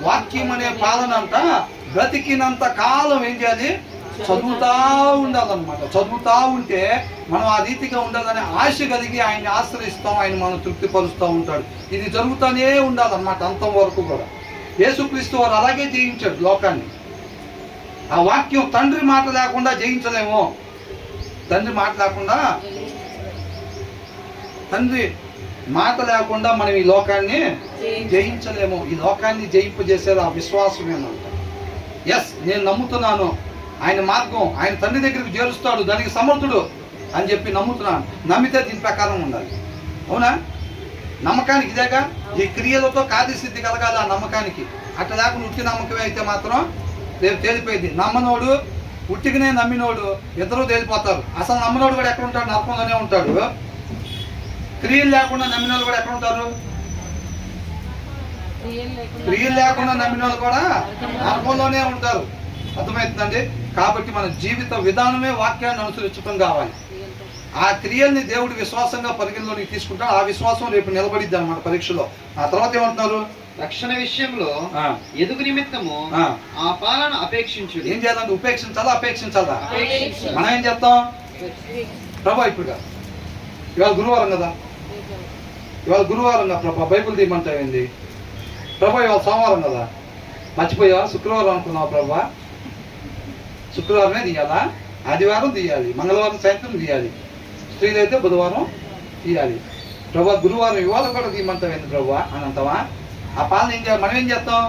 వాక్యం అనే పాలన అంట బ్రతికినంత కాలం ఏం చేయాలి? చదువుతా ఉండాలన్నమాట. చదువుతా ఉంటే మనం ఆ రీతిగా ఉండాలని ఆశ కలిగి ఆయన్ని ఆశ్రయిస్తాం, ఆయన మనం తృప్తిపరుస్తూ ఉంటాడు. ఇది జరుగుతూనే ఉండాలన్నమాట అంతం వరకు కూడా. యేసుక్రీస్తు వారు అలాగే జయించాడు లోకాన్ని. ఆ వాక్యం తండ్రి మాట లేకుండా జయించలేము. తండ్రి మాట మనం ఈ లోకాన్ని జయించలేము. ఈ లోకాన్ని జయింపజేసేది ఆ విశ్వాసమేనంట. ఎస్, నేను నమ్ముతున్నాను ఆయన మార్గం, ఆయన తండ్రి దగ్గరికి చేరుస్తాడు, దానికి సమర్థుడు అని చెప్పి నమ్ముతున్నాను. నమ్మితే దీని ప్రకారం ఉండాలి. అవునా? నమ్మకానికి ఇదేగా. ఈ క్రియలతో కార్యసిద్ధి కలగాలి ఆ నమ్మకానికి. అట్లా లేకుండా ఉట్టి నమ్మకమే అయితే మాత్రం రేపు తేలిపోయింది. నమ్మనోడు ఉట్టిగానే నమ్మినోడు ఇద్దరు తేలిపోతారు. అసలు నమ్మనోడు కూడా ఎక్కడ ఉంటాడు? నమ్మకంలోనే ఉంటాడు. క్రియలు లేకుండా నమ్మినోళ్ళు కూడా ఎక్కడ ఉంటారు? క్రియలు లేకుండా నమ్మినోళ్ళు కూడా నమ్మకంలోనే ఉంటారు. అర్థమవుతుందండి? కాబట్టి మన జీవిత విధానమే వాక్యాన్ని అనుసరించడం కావాలి. ఆ క్రియల్ని దేవుడు విశ్వాసంగా పరిగణలోకి తీసుకుంటాడు. ఆ విశ్వాసం రేపు నిలబడిద్ది అన్నమాట పరీక్షలో. ఆ తర్వాత ఏమంటున్నారు? రక్షణ విషయంలో ఎదుగు నిమిత్తము ఆ పాలన అపేక్షించు. ఏం చేయాలంటే అపేక్షించాలా? మనం ఏం చేస్తాం? ప్రభా ఇప్పుడు ఇవాళ గురువారం కదా, ప్రభా బైబిల్ తీయమంటావేంది? ప్రభా ఇవాళ సోమవారం కదా, మర్చిపోయావా? శుక్రవారం అనుకున్నావు ప్రభా, శుక్రవారమే తీయాలా? ఆదివారం తీయాలి, మంగళవారం సాయంత్రం తీయాలి, స్త్రీలైతే బుధవారం తీయాలి. ప్రభా గురువారం ఇవాళ కూడా తీయమంటావేంది ప్రభా అని అంటావా? ఆ పాలన ఏం చేయాలి? మనం ఏం చేస్తాం?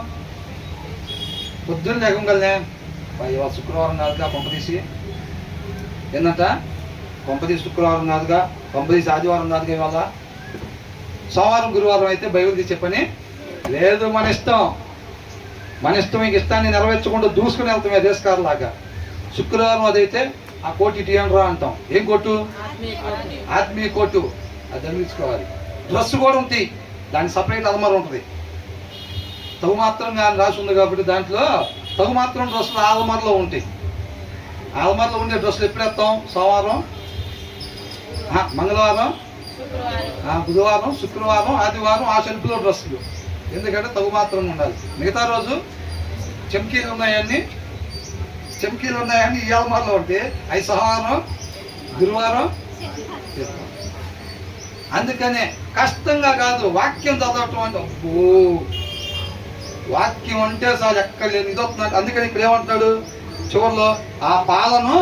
పొద్దున్న లేకుండానే ఇవాళ శుక్రవారం కాదుగా, కొంపదీసి ఏంటంట, కొంపదీసి శుక్రవారం కాదుగా, కొంపదీసి ఆదివారం కాదుగా, ఇవాళ సోమవారం గురువారం అయితే బైబిల్ తీసే పని లేదు. మన ఇష్టం ఇంక ఇష్టాన్ని నెరవేర్చకుండా దూసుకుని వెళ్తాం దేశకారులాగా. శుక్రవారం అదైతే ఆ కోటి టీయనరా అంటాం. ఏం కోటు? ఆత్మీయ కోటు. అది ధరించుకోవాలి. డ్రెస్ కూడా ఉంటుంది, దానికి సపరేట్ అలమర ఉంటుంది. తగు మాత్రంగా రాసి ఉంది కాబట్టి దాంట్లో తగు మాత్రం డ్రెస్సులు ఆలమరలో ఉంటాయి. ఆలమరలో ఉండే డ్రెస్సులు ఎప్పుడు వేస్తాం? సోమవారం, మంగళవారం, బుధవారం, శుక్రవారం, ఆదివారం ఆ షెల్ఫ్లో డ్రెస్సులు. ఎందుకంటే తగు మాత్రం ఉండాలి. మిగతా రోజు చెమ్కీలు ఉన్నాయని ఈ ఆలమరలో ఉంటే అవి సోమవారం, గురువారం. అందుకనే కష్టంగా కాదు వాక్యం చదవటం అంటే. వాక్యం అంటే చాలు, ఎక్కడ లేదు ఇది వస్తున్నాడు. అందుకని ఇక్కడ ఏమంటాడు చివరిలో? ఆ పాలను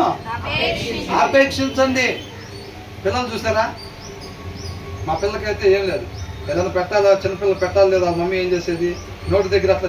ఆపేక్షించండి. పిల్లలు చూసారా? మా పిల్లకైతే ఏం లేదు, ఏదైనా పెట్టాలా, చిన్నపిల్లలు పెట్టాలి లేదా, మమ్మీ ఏం చేసేది? నోటి దగ్గర అట్లా